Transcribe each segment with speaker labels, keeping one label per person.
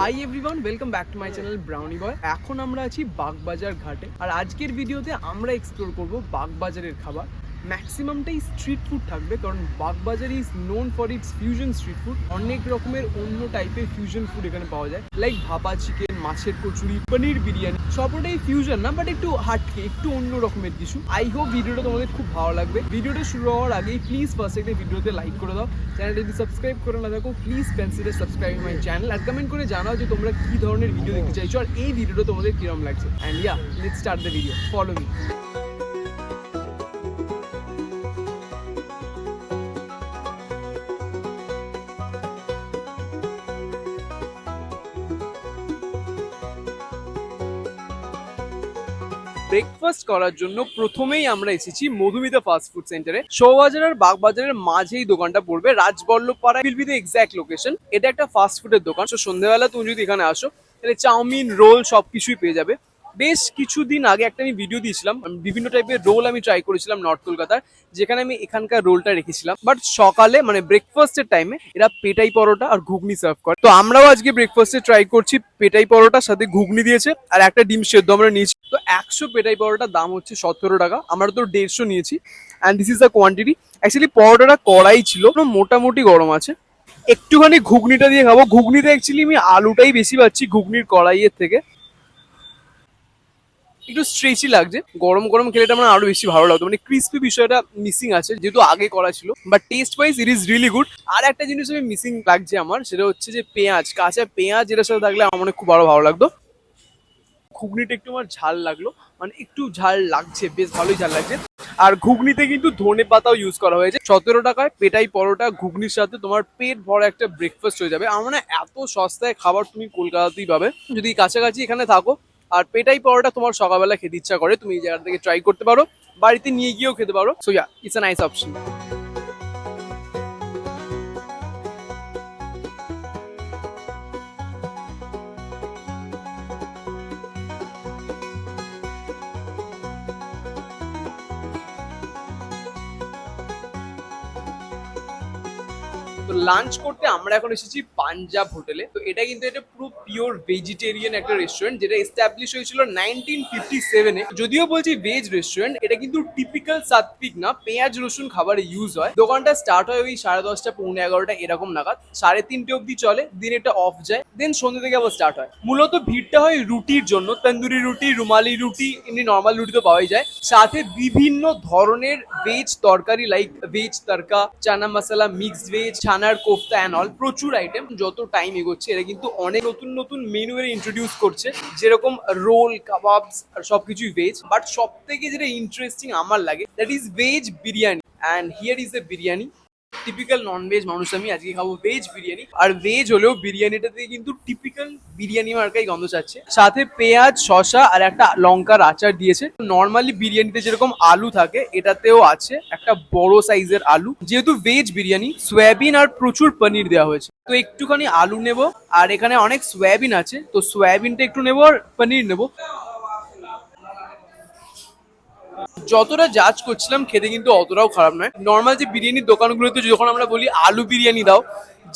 Speaker 1: High everyone, welcome back to my channel brownie boy. এখন আমরা আছি বাগবাজার ঘাটে, আর আজকের ভিডিওতে আমরা এক্সপ্লোর করব বাগবাজারের খাবার। ম্যাক্সিমামটাই স্ট্রিট ফুড থাকবে, কারণ Bagbazar is known for its fusion street food. অনেক রকমের অন্য টাইপের ফিউশন ফুড এখানে পাওয়া যায়, লাইক ভাপা চিকেন, মাছের কচুরি, পনির বিরিয়ানি। সবটাই ফিউশন না, বাট একটু হাটকে, একটু অন্য রকমের কিছু। আই হোপ ভিডিওটা তোমাদের খুব ভালো লাগবে। ভিডিওটা শুরু হওয়ার আগেই প্লিজ ফার্স্ট একটা ভিডিওতে লাইক করে দাও। চ্যানেলটা যদি সাবস্ক্রাইব করে না থাকো, please consider subscribing my channel, আর কমেন্ট করে জানাও যে তোমরা কি ধরনের ভিডিও দেখতে চাইছো আর এই ভিডিওটা তোমাদের কিরকম লাগছে। And yeah, let's start the video, follow me. Breakfast করার জন্য প্রথমেই আমরা এসেছি মধুমিতা ফাস্ট ফুড সেন্টারে। শোবাজার আর বাগবাজারের মাঝেই দোকানটা পড়বে, রাজবল্লভ পাড়া will be the exact location. এটা একটা ফাস্ট ফুডের দোকান। তো সন্ধ্যেবেলা তুমি যদি এখানে আসো তাহলে চাউমিন, রোল সবকিছুই পেয়ে যাবে। বেশ কিছুদিন আগে একটা আমি ভিডিও দিয়েছিলাম, বিভিন্ন টাইপের রোল আমি ট্রাই করেছিলাম নর্থ কলকাতার, যেখানে আমি এখানকার রোলটা রেখেছিলাম। বাট সকালে মানে ব্রেকফাস্টের টাইমে এরা পেটাই পরোটা আর ঘুগনি সার্ভ করে। তো আমরাও আজকে ব্রেকফাস্টে ট্রাই করছি পেটাই পরোটার সাথে ঘুগনি দিয়েছে, আর একটা ডিম সেদ্ধ আমরা নিয়েছি। তো 100 পেটাই পরোটার দাম হচ্ছে 17 টাকা, আমরা তো 150 নিয়েছি। And this is the quantity. Actually পরোটাটা কড়াই ছিল, মোটামুটি গরম আছে। একটুখানি ঘুগনিটা দিয়ে খাবো। ঘুগনিতে অ্যাকচুয়ালি আমি আলুটাই বেশি পাচ্ছি ঘুগনির কড়াইয়ের থেকে। একটু স্ট্রেচি লাগছে, গরম গরম খেলে এটা আমার আরো বেশি ভালো লাগতো, মানে ক্রিস্পি বিষয়টা মিসিং আছে, যেহেতু আগে করা ছিল। But taste wise it is really good. আর একটা জিনিস আমি মিসিং লাগছে আমার, সেটা হচ্ছে যে পেঁয়াজ, কাঁচা পেঁয়াজ এটার সাথে থাকলে আমার খুব আরো ভালো লাগতো। ঘুগনিটা একটু আমার ঝাল লাগলো, মানে একটু ঝাল লাগছে, বেশ ভালোই ঝাল লাগছে। আর ঘুগনিতে কিন্তু ধনে পাতাও ইউজ করা হয়েছে। 17 টাকায় পেটাই পরোটা ঘুগনির সাথে তোমার পেট ভরা একটা ব্রেকফাস্ট হয়ে যাবে। আমার না এত সস্তায় খাবার তুমি কলকাতাতেই পাবে যদি কাছাকাছি এখানে থাকো। আর পেটাই পরোটা তোমার সকালবেলা খেতে ইচ্ছা করে, তুমি এই জায়গা থেকে ট্রাই করতে পারো, বাড়িতে নিয়ে গিয়েও খেতে পারো। So yeah, it's a nice option. তো লাঞ্চ করতে আমরা এখন এসেছি পাঞ্জাব হোটেলে। তো এটা কিন্তু এটা পুরো পিওর ভেজিটেরিয়ান একটা রেস্টুরেন্ট, যেটা এস্টাবলিশ হয়েছিল 1957-এ। যদিও বলছি ভেজ রেস্টুরেন্ট, এটা কিন্তু টিপিক্যাল সাত্বিক না, পেঁয়াজ রসুন খাবারে ইউজ হয়। দোকানটা স্টার্ট হয় ওই 10:30 পৌনে 11টা এরকম নাগাদ, 3:30 অব্দি চলে, দিন এটা অফ যায়, দেন সন্ধ্যে থেকে আবার স্টার্ট হয়। মূলত ভিড়টা হয় রুটির জন্য, তন্দুরি রুটি, রুমালি রুটি, এমনি নর্মাল রুটি তো পাওয়াই যায়, সাথে বিভিন্ন ধরনের ভেজ তরকারি, লাইক ভেজ তরকা, চানা মশলা, মিক্সড ভেজ, ছানার কোফতা অ্যান্ড অল, প্রচুর আইটেম। যত টাইম এগোচ্ছে এরা কিন্তু অনেক নতুন নতুন মেনু এর ইন্ট্রোডিউস করছে, যেরকম রোল, কাবাবস আর সবকিছুই ভেজ। বাট সব থেকে যেটা ইন্টারেস্টিং আমার লাগে, that is veg biryani. And here is the biryani. Typical non veg মানুষ আমি, আজকে খাবো ভেজ বিরিয়ানি। আর ভেজ হলেও বিরিয়ানিটাতে কিন্তু টিপিক্যাল বিরিয়ানি মার্কাই গন্ধ চাচ্ছে, সাথে পেঁয়াজ, শসা আর একটা লঙ্কার আচার দিয়েছে। নর্মালি বিরিয়ানিতে যেরকম আলু থাকে, এটাতেও আছে একটা বড় সাইজের আলু। যেহেতু ভেজ বিরিয়ানি, সয়াবিন আর প্রচুর পনির দেওয়া হয়েছে, তো একটুখানি আলু নেব। আর এখানে অনেক সয়াবিন আছে, তো সয়াবিনটা একটু নেবো আর পনির নেবো। যতটা জাজ করছিলাম খেতে কিন্তু অতটাও খারাপ নয়। নর্মাল যে বিরিয়ানির দোকানগুলোতে যখন আমরা বলি আলু বিরিয়ানি দাও,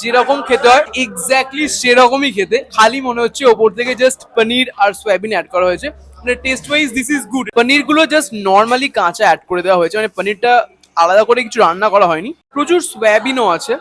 Speaker 1: যেরকম খেতে হয় এক্স্যাক্টলি সেরকমই খেতে, খালি মনে হচ্ছে ওপর থেকে জাস্ট পনির আর সয়াবিন অ্যাড করা হয়েছে। মানে taste wise this is good. Paneer গুলো জাস্ট নর্মালি কাঁচা অ্যাড করে দেওয়া হয়েছে, মানে পনিরটা আলাদা করে কিছু রান্না করা হয়নি। প্রচুর সয়াবিনও আছে।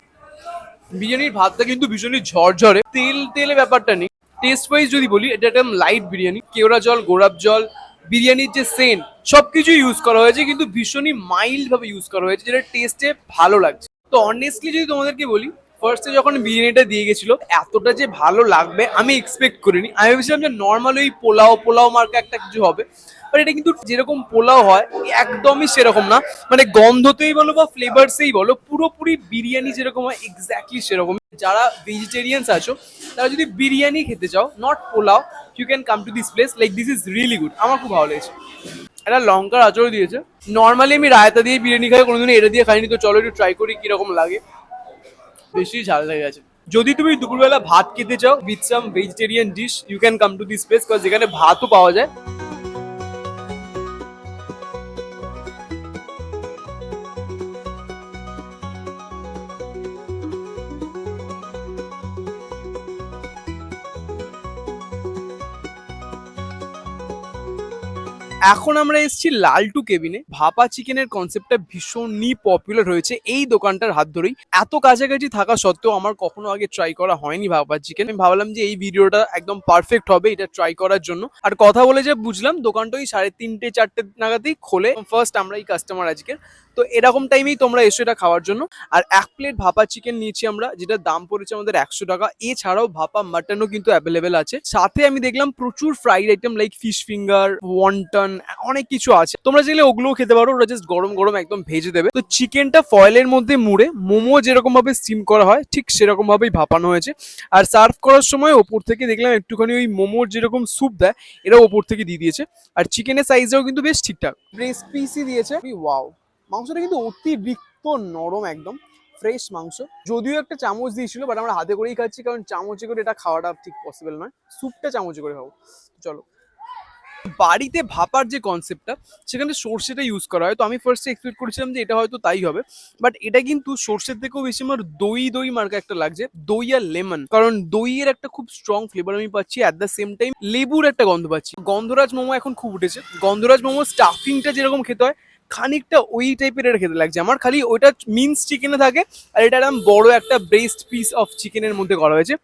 Speaker 1: বিরিয়ানির ভাতটা কিন্তু ভীষণই ঝরঝরে, তেল তেলে ব্যাপারটা নেই। টেস্ট ওয়াইজ যদি বলি, এটা একটা লাইট বিরিয়ানি। কেওড়া জল, গোলাপ জল, বিরিয়ানির যে সেন্ট সবকিছু ইউজ করা হয়েছে, কিন্তু ভীষণই মাইল্ড ভাবে ইউজ করা হয়েছে, যেটা টেস্টে ভালো লাগছে। তো অনেস্টলি যদি তোমাদেরকে বলি, ফার্স্টে যখন বিরিয়ানিটা দিয়ে গেছিল, এতটা যে ভালো লাগবে আমি এক্সপেক্ট করিনি। আমি ভেবেছিলাম যে নর্মাল ওই পোলাও পোলাও মার্কা একটা কিছু হবে, বাট এটা কিন্তু যেরকম পোলাও হয় একদমই সেরকম না। মানে গন্ধতেই বলো বা ফ্লেভারসেই বলো, পুরোপুরি বিরিয়ানি যেরকম হয় এক্স্যাক্টলি সেরকম। যারা ভেজিটেরিয়ানস আছো, তারা যদি বিরিয়ানি খেতে চাও, not pulao, you can come to this place. Like this is really good, আমার খুব ভালো লেগেছে। একটা লঙ্কার আচারও দিয়েছে। নর্মালি আমি রায়তা দিয়ে বিরিয়ানি খাই, কোনোদিন এটা দিয়ে খাইনি। তো চলো একটু ট্রাই করি কিরকম লাগে। বেশি ঝাল লেগে গেছে। যদি তুমি দুপুরবেলা ভাত খেতে চাও with some vegetarian dish, you can come to this place, because এখানে ভাতও পাওয়া যায়। এখন আমরা এসেছি লালটু কেবিনে। ভাপা চিকেনের কনসেপ্টটা ভীষণই পপুলার হয়েছে এই দোকানটার হাত ধরেই। এত কাছাকাছি থাকা সত্ত্বেও আমার কখনো আগে ট্রাই করা হয়নি ভাপা চিকেন। আমি ভাবলাম যে এই ভিডিওটা একদম পারফেক্ট হবে এটা ট্রাই করার জন্য। আর কথা বলে যে বুঝলাম দোকানটা ওই 3:30-4টে নাগাদই খোলে। ফার্স্ট আমরা এই কাস্টমার আজকের, তো এরকম টাইমেই তোমরা এসো এটা খাওয়ার জন্য। আর 1 প্লেট ভাপা চিকেন নিয়েছি আমরা, যেটার দাম পড়েছে আমাদের 100 টাকা। এছাড়াও ভাপা মাটনও কিন্তু অ্যাভেলেবেল আছে। সাথে আমি দেখলাম প্রচুর fried item like fish finger, wonton, অনেক কিছু আছে। তোমরা চাইলে ওগুলোও খেতে পারো, ওরা জাস্ট গরম গরম একদম ভেজে দেবে। তো চিকেনটা ফয়েলের মধ্যে মুড়ে মোমো যেরকম ভাবে স্টিম করা হয় ঠিক সেরকম ভাবেই ভাপানো হয়েছে। আর সার্ভ করার সময় ওপর থেকে দেখলাম একটুখানি ওই মোমোর যেরকম স্যুপ দেয় এরা ওপর থেকে দিয়ে দিয়েছে। আর চিকেনের সাইজটাও কিন্তু বেশ ঠিকঠাক। ব্রেস্ট পিসই দিয়েছে। ওয়াও, মাংসটা কিন্তু অতিরিক্ত নরম, একদম ফ্রেশ মাংস। যদিও একটা চামচ দিয়েছিল, বাট আমরা হাতে করেই খাচ্ছি, কারণ চামচে করে এটা খাওয়াটা ঠিক পসিবল নয়। স্যুপটা চামচে করে খাবো। চলো। বাড়িতে ভাপার যে কনসেপ্টটা, সেখানে সর্ষেটা ইউজ করা হয়। তো আমি ফার্স্টে এক্সপেক্ট করেছিলাম যে এটা হয়তো তাই হবে, বাট এটা কিন্তু সর্ষের থেকেও বেশি আমার দই দই মার্কা একটা লাগছে। দই আর লেমন, কারণ দইয়ের একটা খুব স্ট্রং ফ্লেভার আমি পাচ্ছি, অ্যাট দ্য সেম টাইম লেবুর একটা গন্ধ পাচ্ছি। গন্ধরাজ মোমো এখন খুব উঠেছে। গন্ধরাজ মোমো স্টাফিংটা যেরকম খেতে হয় খানিকটা ওই টাইপের এটা খেতে লাগছে আমার। খালি ওইটা মিন্স চিকেনে থাকে, আর এটা একদম বড় একটা ব্রেস্ট পিস অফ চিকেনের মধ্যে করা হয়েছে।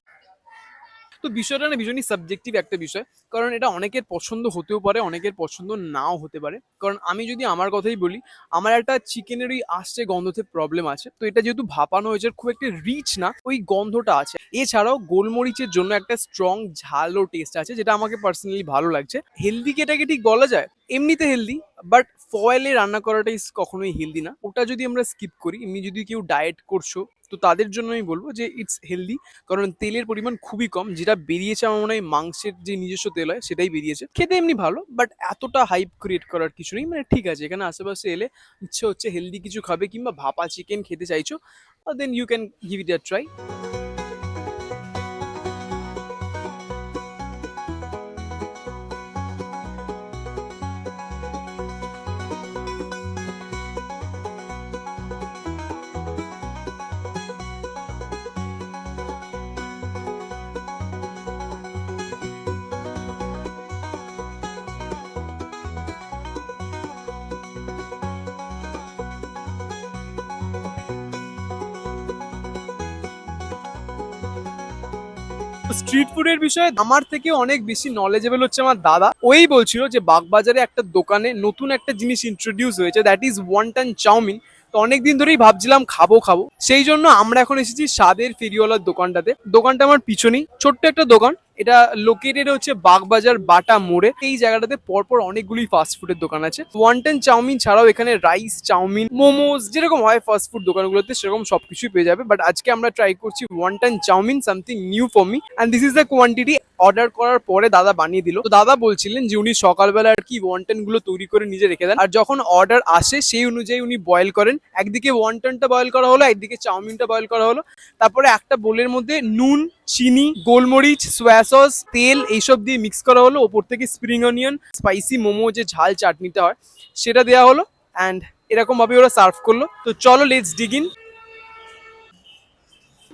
Speaker 1: তো বিষয়টা না ভীষণই সাবজেক্টিভ একটা বিষয়, কারণ এটা অনেকের পছন্দ হতেও পারে, অনেকের পছন্দ নাও হতে পারে। কারণ আমি যদি আমার কথাই বলি, আমার একটা চিকেনেরই আসছে গন্ধতে প্রবলেম আছে। তো এটা যেহেতু ভাপানো হয়েছে, খুব একটা রিচ না, ওই গন্ধটা আছে। এছাড়াও গোলমরিচের জন্য একটা স্ট্রং ঝালও টেস্ট আছে, যেটা আমাকে পার্সোনালি ভালো লাগছে। হেলদি কি এটাকে ঠিক বলা যায়? এমনিতে হেলদি, বাট ফয়েলে রান্না করাটাই কখনোই হেলদি না। ওটা যদি আমরা স্কিপ করি, এমনি যদি কেউ ডায়েট করছো তো তাদের জন্য আমি বলবো যে ইটস হেলদি, কারণ তেলের পরিমাণ খুবই কম। যেটা বেরিয়েছে আমার মনে হয় মাংসের যে নিজস্ব তেল হয় সেটাই বেরিয়েছে। খেতে এমনি ভালো, বাট এতটা হাইপ ক্রিয়েট করার কিছু নেই। মানে ঠিক আছে, এখানে আশেপাশে এলে ইচ্ছে হচ্ছে হেলদি কিছু খাবে কিংবা ভাপা চিকেন খেতে চাইছো, then you can give it a try. Street ফুডের বিষয়ে আমার থেকে অনেক বেশি নলেজেবল হচ্ছে আমার দাদা। ওই বলছিল যে বাগবাজারে একটা দোকানে নতুন একটা জিনিস ইন্ট্রোডিউস হয়েছে, দ্যাট ইজ ওয়ান্টন চাউমিন। তো অনেকদিন ধরেই ভাবছিলাম খাবো খাবো, সেই জন্য আমরা এখন এসেছি স্বাদের ফেরিওয়ালার দোকানটাতে। দোকানটা আমার পিছনেই, ছোট্ট একটা দোকান। এটা লোকেটেড হচ্ছে বাগবাজার বাটা মোড়ে। এই জায়গাটাতে পরপর অনেকগুলি ফাস্ট ফুডের দোকান আছে। ওয়ান্টন চাউমিন ছাড়াও এখানে রাইস, চাউমিন, মোমোস যেরকম হয় ফাস্ট ফুড দোকানগুলোতে সেরকম সবকিছুই পেয়ে যাবে। বাট আজকে আমরা ট্রাই করছি wonton chow mein, something new for me, and this is the quantity. Order করার পরে দাদা বানিয়ে দিল। তো দাদা বলছিলেন যে উনি সকালবেলা আর কি ওয়ান্টন গুলো তৈরি করে নিজে রেখে দেন, আর যখন অর্ডার আসে সেই অনুযায়ী উনি বয়েল করেন। একদিকে ওয়ান্টনটা বয়েল করা হলো, একদিকে চাউমিনটা বয়েল করা হলো। তারপরে একটা বোলের মধ্যে নুন, চিনি, গোলমরিচ, সোয়া সস, তেল এইসব দিয়ে মিক্স করা হলো। ওপর থেকে স্প্রিং অনিয়ন, স্পাইসি মোমো যে ঝাল চাটনিটা হয় সেটা দেওয়া হলো, অ্যান্ড এরকম ভাবে ওরা সার্ভ করলো। তো চলো লেটস ডিগ ইন।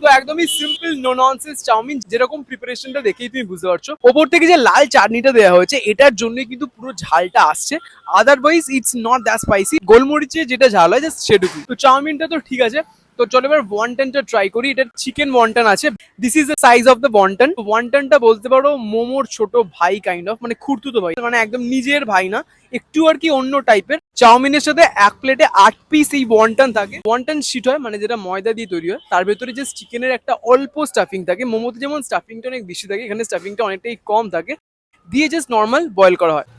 Speaker 1: তো একদমই সিম্পল নো ননসেন্স চাউমিন, যেরকম প্রিপারেশনটা দেখেই তুমি বুঝতে পারছো। ওপর থেকে যে লাল চাটনিটা দেওয়া হয়েছে এটার জন্যই কিন্তু পুরো ঝালটা আসছে, otherwise it's not that spicy. গোলমরিচে যেটা ঝাল হয় জাস্ট সেটুকুই। তো চাউমিনটা তো ঠিক আছে, তো চলো এবার ওয়ান্টনটা ট্রাই করি। এটা চিকেন ওয়ান্টন আছে। This is the size of the wonton. ওয়ান্টনটা বলতে পারো মোমোর ছোট ভাই কাইন্ড অফ, মানে খুঁড়তুতো ভাই, মানে একদম নিজের ভাই না, একটু আর কি অন্য টাইপের। চাউমিনের সাথে 1 প্লেটে 8 পিস এই ওয়ান্টন থাকে। ওয়ান্টন শিট হয়, মানে যেটা ময়দা দিয়ে তৈরি হয়, তার ভেতরে যে চিকেনের একটা অল্প স্টাফিং থাকে। মোমোতে যেমন স্টাফিংটা অনেক বেশি থাকে, এখানে স্টাফিংটা অনেকটাই কম থাকে, দিয়ে জাস্ট নর্মাল বয়েল করা হয়।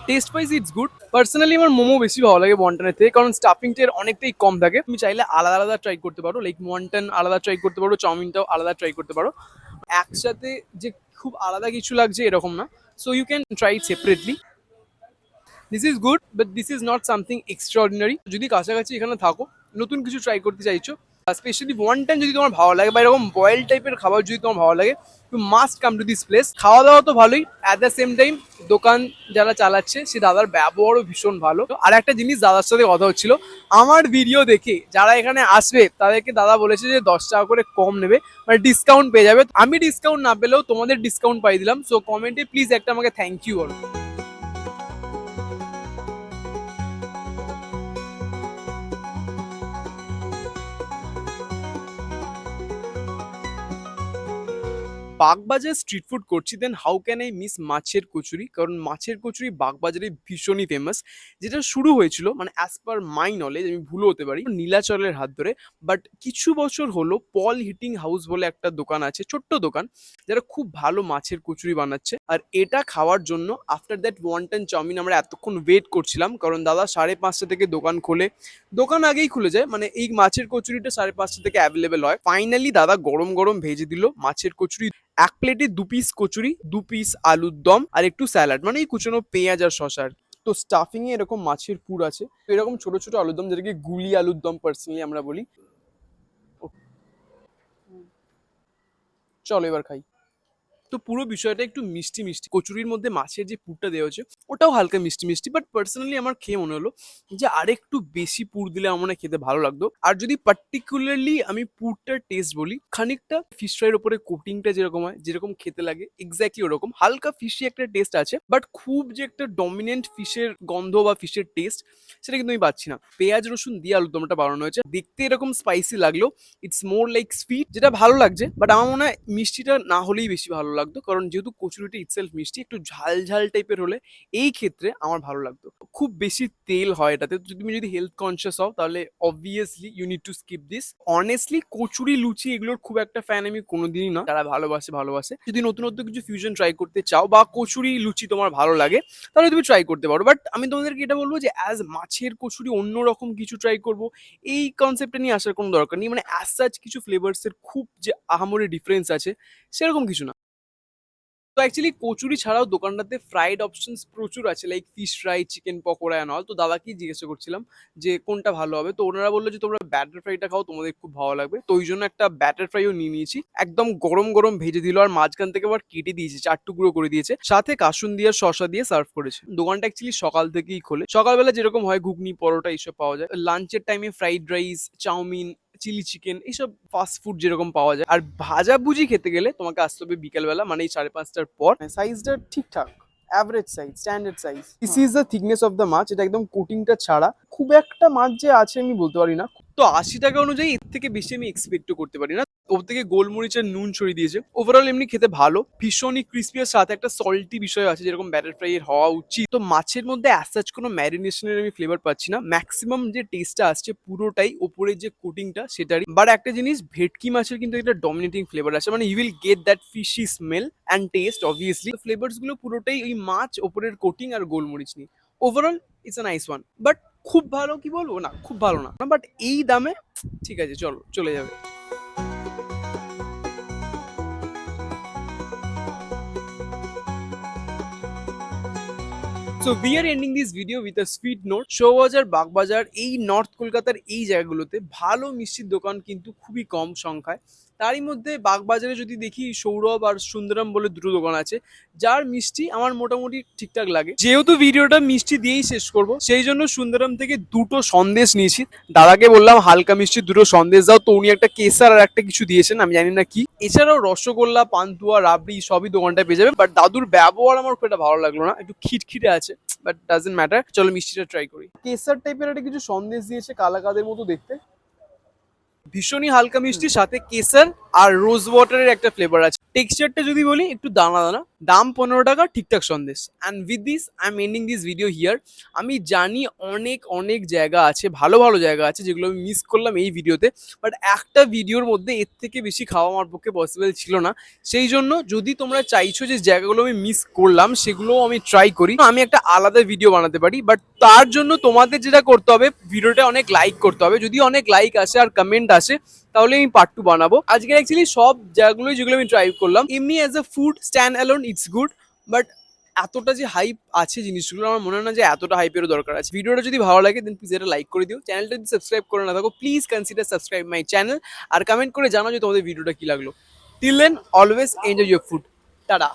Speaker 1: Taste wise it's good. Personally আমার মোমো বেশি ভালো লাগে ওয়ান্টনের থেকে, কারণ স্টাফিংটা অনেকটাই কম থাকে। তুমি চাইলে আলাদা আলাদা ট্রাই করতে পারো, লাইক ওয়ান্টন আলাদা ট্রাই করতে পারো, চাউমিনটাও আলাদা ট্রাই করতে পারো। একসাথে যে খুব আলাদা কিছু লাগছে এরকম না, so you can try it separately. This is good, but this is not something extraordinary. যদি কাছাকাছি এখানে থাকো, নতুন কিছু ট্রাই করতে চাইছো, স্পেশালি ওয়ান্টন যদি তোমার ভালো লাগে বা এরকম বয়েল টাইপের খাবার যদি তোমার ভালো লাগে, you must come to this place. খাওয়া দাওয়া তো ভালোই, অ্যাট দ্য সেম টাইম দোকান যারা চালাচ্ছে সে দাদার ব্যবহারও ভীষণ ভালো। আর একটা জিনিস, দাদার সাথে কথা হচ্ছিল, আমার ভিডিও দেখে যারা এখানে আসবে তাদেরকে দাদা বলেছে যে 10 টাকা করে কম নেবে, মানে ডিসকাউন্ট পেয়ে যাবে। আমি ডিসকাউন্ট না পেলেও তোমাদের ডিসকাউন্ট পাই দিলাম। সো কমেন্টে প্লিজ একটা আমাকে থ্যাংক ইউ বলো। বাগবাজার স্ট্রিট ফুড করছি, then how can I miss মাছের কচুরি? কারণ মাছের কচুরি বাগবাজারে ভীষণই ফেমাস, যেটা শুরু হয়েছিল মানে অ্যাজ পার মাই নলেজ, আমি ভুলও হতে পারি, নীলাচলের হাত ধরে। বাট কিছু বছর হলো পল হিটিং হাউস বলে একটা দোকান আছে, ছোট্ট দোকান, যারা খুব ভালো মাছের কচুরি বানাচ্ছে। আর এটা খাওয়ার জন্য আফটার দ্যাট ওয়ান্টন চাউমিন আমরা এতক্ষণ ওয়েট করছিলাম, কারণ দাদা 5:30 থেকে দোকান খোলে, দোকান আগেই খুলে যায়, মানে এই মাছের কচুরিটা 5:30 থেকে অ্যাভেলেবেল হয়। ফাইনালি দাদা গরম গরম ভেজে দিল মাছের কচুরি, এক প্লেটে 2 পিস কচুরি, 2 পিস আলুর দম আর একটু স্যালাড, মানে এই কুচনো পেঁয়াজ আর শশার। তো স্টাফিং এ এরকম মাছের পুর আছে, তো এরকম ছোট ছোট আলুর দম, যেটাকে গুলি আলুর দম পার্সোনালি আমরা বলি। চলো এবার খাই। তো পুরো বিষয়টা একটু মিষ্টি মিষ্টি, কচুরির মধ্যে মাছের যে পুরটা দেওয়া হয়েছে ওটাও হালকা মিষ্টি মিষ্টি, বাট পার্সোনালি আমার খেয়ে মনে হলো যে আরেকটু বেশি পুর দিলে আমার মনে হয় খেতে ভালো লাগতো। আর যদি পার্টিকুলারলি আমি পুরটার টেস্ট বলি, খানিকটা ফিশ ফ্রাইয়ের ওপরে কোটিংটা যেরকম হয়, যেরকম খেতে লাগে এক্স্যাক্টলি ওরকম, হালকা ফিশি একটা টেস্ট আছে, বাট খুব যে একটা ডমিনেন্ট ফিশের গন্ধ বা ফিশের টেস্ট সেটা কিন্তু আমি পাচ্ছি না। পেঁয়াজ রসুন দিয়ে আলুরদমটা বানানো হয়েছে, দেখতে এরকম স্পাইসি লাগলো, ইটস মোর লাইক সুইট, যেটা ভালো লাগছে, বাট আমার মনে হয় মিষ্টিটা না হলেই বেশি ভালো লাগতো, কারণ যেহেতু কচুরিটা ইটসেলফ মিষ্টি, একটু ঝাল ঝাল টাইপের হলে এই ক্ষেত্রে আমার ভালো লাগতো। খুব বেশি তেল হয় এটাতে, তো তুমি যদি হেলথ কনসিয়াস হও তাহলে obviously you need to skip this. Honestly kachori luchi এগুলোর খুব একটা ফ্যান আমি কোনোদিনই না, যারা ভালোবাসে ভালোবাসে। যদি নতুন নতুন কিছু ফিউশন ট্রাই করতে চাও বা কচুরি লুচি তোমার ভালো লাগে তাহলে তুমি ট্রাই করতে পারো, বাট আমি তোমাদেরকে এটা বলবো যে অ্যাজ মাছের কচুরি অন্যরকম কিছু ট্রাই করবো এই কনসেপ্টটা নিয়ে আসার কোনো দরকার নেই, মানে অ্যাজ সাচ কিছু ফ্লেভার্স এর খুব যে আহামরি ডিফারেন্স আছে সেরকম কিছু না। তো অ্যাকচুয়ালি কচুরি ছাড়াও দোকানটাতে ফ্রাইড অপশনস প্রচুর আছে, like fish fry, chicken pakora and all. তো দাদাকেই জিজ্ঞাসা করছিলাম যে কোনটা ভালো হবে, তো ওনারা বললো যে তোমরা ব্যাটার ফ্রাইটা খাও, তোমাদের খুব ভালো লাগবে। তো ওই জন্য একটা ব্যাটার ফ্রাইও নিয়ে নিয়েছি, একদম গরম গরম ভেজে দিল, আর মাঝখান থেকে আবার কেটে দিয়েছে, 4 টুকরো করে দিয়েছে, সাথে কাসুন দিয়ে শসা দিয়ে সার্ভ করেছে। দোকানটা অ্যাকচুয়ালি সকাল থেকেই খোলে, সকালবেলা যেরকম হয় ঘুগনি পরোটা এইসব পাওয়া যায়, লাঞ্চের টাইমে fried rice, chow mein, chilli chicken, এইসব ফাস্ট ফুড যেরকম পাওয়া যায়। আর ভাজা ভুজি খেতে গেলে তোমাকে আসতে হবে বিকেলবেলা, মানে এই 5:30টার পর। সাইজটা ঠিকঠাক, average size, standard size. This is the thickness of the maach, এটা একদম কোটিংটা ছাড়া, খুব একটা মাছ যে আছে আমি বলতে পারি না। তো 80 টাকা অনুযায়ী এর থেকে বেশি আমি এক্সপেক্টও করতে পারি না। ওর থেকে গোলমরিচের নুন ছড়িয়ে দিয়েছে, ওভারঅল এমনি খেতে ভালো, ভীষণই ক্রিস্পি, আর সাথে একটা সল্টি বিষয় আছে যেরকম ব্যাটার ফ্রাই এর হওয়া উচিত। তো মাছের মধ্যে অ্যাজ সাচ কোনো ম্যারিনেশনের আমি ফ্লেভার পাচ্ছি না, ম্যাক্সিমাম যে টেস্টটা আসছে পুরোটাই ওপরের যে কোটিংটা সেটারই। বাট একটা জিনিস, ভেটকি মাছের কিন্তু একটা ডমিনেটিং ফ্লেভার আছে, মানে you will get that fishy smell and taste obviously. Flavours গুলো পুরোটাই ওই মাছ, ওপরের কোটিং আর গোলমরিচ নিয়ে। Overall it's a nice one, but খুব ভালো কি বলবো না, খুব ভালো না, বাট এই দামে ঠিক আছে, চলো চলে যাবে। So we are ending this video with a sweet note. Shobhabazar, Bagbazar, এই নর্থ কলকাতার এই জায়গাগুলোতে ভালো মিষ্টির দোকান কিন্তু খুবই কম সংখ্যায়। তারই মধ্যে বাগবাজারে যদি দেখি, সৌরভ আর সুন্দরম বলে দুটো দোকান আছে, যার মিষ্টি আমার মোটামুটি ঠিকঠাক লাগে। যেহেতু ভিডিওটা মিষ্টি দিয়েই শেষ করব, সেই জন্য সুন্দরম থেকে দুটো সন্দেশ নিয়েছি। দাদাকে বললাম হালকা মিষ্টি দুটো সন্দেশ দাও, তো উনি একটা কেসার আর একটা কিছু দিয়েছেন, আমি জানি না কি। এছাড়াও রসগোল্লা, পান্তুয়া, রাবড়ি সবই দোকানটায় পেয়ে যাবে, বাট দাদুর ব্যবহার আমার খুব একটা ভালো লাগলো না, একটু খিটখিটে আছে, বাট ডাজন্ট ম্যাটার। চলো মিষ্টিটা ট্রাই করি। কেসার টাইপের একটা কিছু সন্দেশ দিয়েছে, কালাকাদের মতো দেখতে, ভীষণই হালকা মিষ্টি, সাথে কেসার আর রোজ ওয়াটারের একটা ফ্লেভার আছে। টেক্সচারটা যদি বলি একটু দানা দানা, দাম 15 টাকা, ঠিকঠাক Sandesh. And with this I am ending this video here. আমি জানি অনেক অনেক জায়গা আছে, ভালো ভালো জায়গা আছে যেগুলো আমি মিস করলাম এই ভিডিওতে, বাট একটা ভিডিওর মধ্যে এর থেকে বেশি খাওয়া আমার পক্ষে পসিবল ছিল না। সেই জন্য যদি তোমরা চাইছো যে জায়গাগুলো আমি মিস করলাম সেগুলোও আমি ট্রাই করি, আমি একটা আলাদা ভিডিও বানাতে পারি, বাট তার জন্য তোমাদের যেটা করতে হবে, ভিডিওটা অনেক লাইক করতে হবে। যদি অনেক লাইক আসে আর কমেন্ট আসে তাহলে আমি পার্ট 2 বানাবো। আজকে অ্যাকচুয়ালি সব জায়গাগুলোই যেগুলো আমি ট্রাই করলাম, এমনি as a food stand alone it's good, but এতটা যে হাইপ আছে জিনিসগুলো, আমার মনে হয় না যে এতটা হাইপেরও দরকার আছে। ভিডিওটা যদি ভালো লাগে দেন প্লিজ এটা লাইক করে দিও। চ্যানেলটা যদি সাবস্ক্রাইব করে না থাকো please consider subscribe my channel, আর কমেন্ট করে জানাও যে তোমাদের ভিডিওটা কি লাগলো। Till then always enjoy your food. Tata.